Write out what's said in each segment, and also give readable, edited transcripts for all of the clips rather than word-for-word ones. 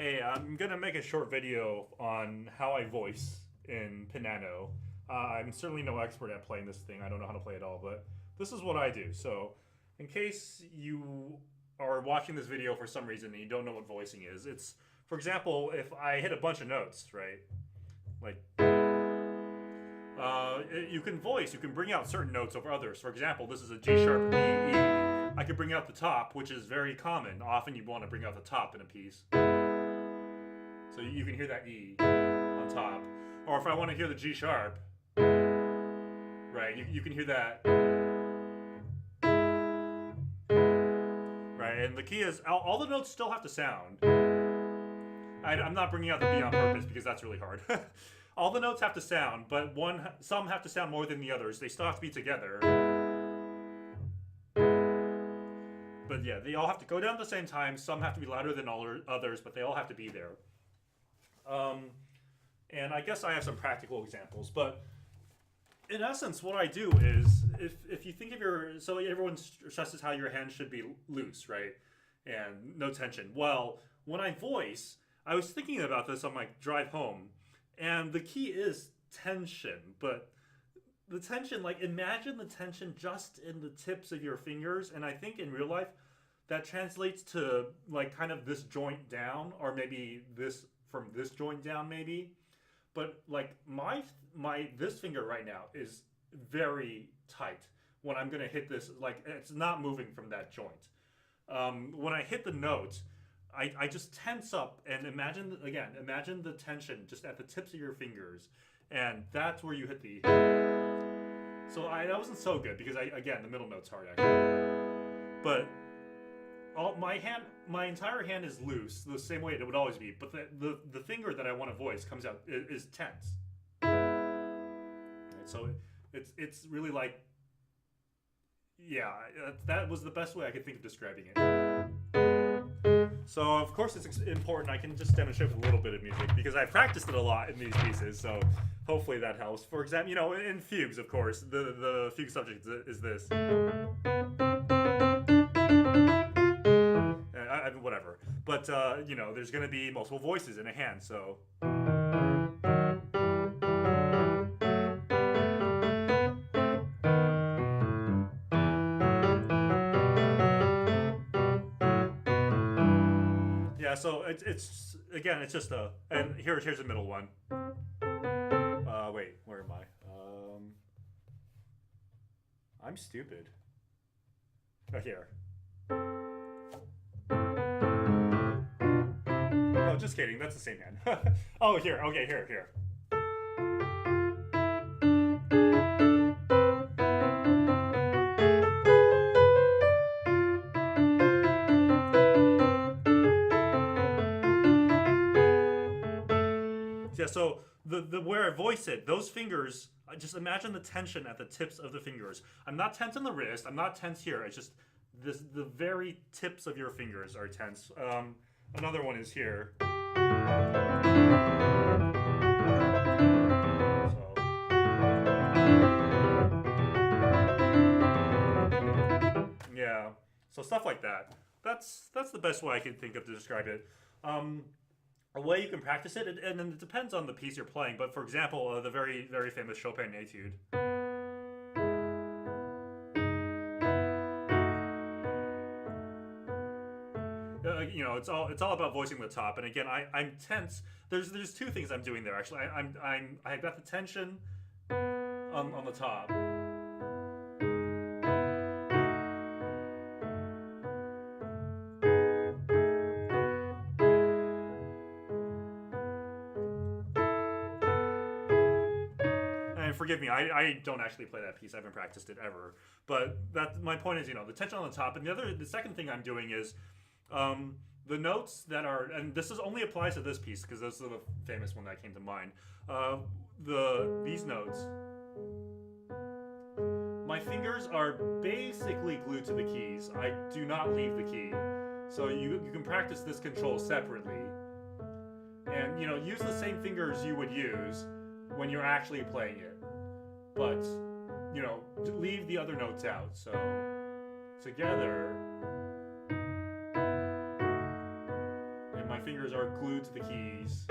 Hey, I'm gonna make a short video on how I voice in Pinano. I'm certainly no expert at playing this thing. I don't know how to play it all, but this is what I do. So, in case you are watching this video for some reason and you don't know what voicing is, it's, for example, if I hit a bunch of notes, right? Like, you can voice, you can bring out certain notes over others. For example, this is a G sharp E E. I could bring out the top, which is very common. Often you want to bring out the top in a piece. So you can hear that E on top. Or if I want to hear the G sharp, right, you can hear that. Right, and the key is, all the notes still have to sound. I'm not bringing out the B on purpose because that's really hard. All the notes have to sound, but some have to sound more than the others. They still have to be together. But yeah, they all have to go down at the same time. Some have to be louder than others, but they all have to be there. And I guess I have some practical examples, but in essence, what I do is, if you think of so everyone stresses how your hand should be loose, right? And no tension. Well, when I voice, I was thinking about this on my drive home, and the key is tension, but the tension, like imagine the tension just in the tips of your fingers, and I think in real life, that translates to like kind of this joint down, or maybe this from this joint down maybe. But like my this finger right now is very tight when I'm gonna hit this, like it's not moving from that joint. When I hit the note, I just tense up and imagine the tension just at the tips of your fingers, and that's where you hit the. So that wasn't so good because the middle note's hard actually. But my entire hand is loose the same way it would always be, but the finger that I want to voice comes out is tense. Right, so it's really like, yeah, that was the best way I could think of describing it. So of course it's important. I can just demonstrate with a little bit of music because I practiced it a lot in these pieces. So hopefully that helps. For example, in fugues, of course, the fugue subject is this. Whatever. But, there's going to be multiple voices in a hand, so. Yeah, so it's again, it's just and here's the middle one. Wait, where am I? I'm stupid. Oh, here. Oh, just kidding. That's the same hand. Oh, here. Okay, here. Yeah, so the where I voice it, those fingers, just imagine the tension at the tips of the fingers. I'm not tense on the wrist. I'm not tense here. It's just the very tips of your fingers are tense. Another one is here. Yeah, so stuff like that. That's the best way I can think of to describe it. A way you can practice it, and it depends on the piece you're playing. But for example, the very very famous Chopin Etude. It's all about voicing the top. And again, I'm tense. There's two things I'm doing there actually. I've got the tension on the top. And forgive me, I don't actually play that piece. I haven't practiced it ever. But my point is, the tension on the top. And the second thing I'm doing is. The notes that are, and this only applies to this piece because this is the famous one that came to mind. These notes, my fingers are basically glued to the keys. I do not leave the key, so you can practice this control separately, and use the same fingers you would use when you're actually playing it, but leave the other notes out. So together. my fingers are glued to the keys.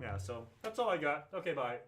Yeah, so that's all I got. Okay, bye.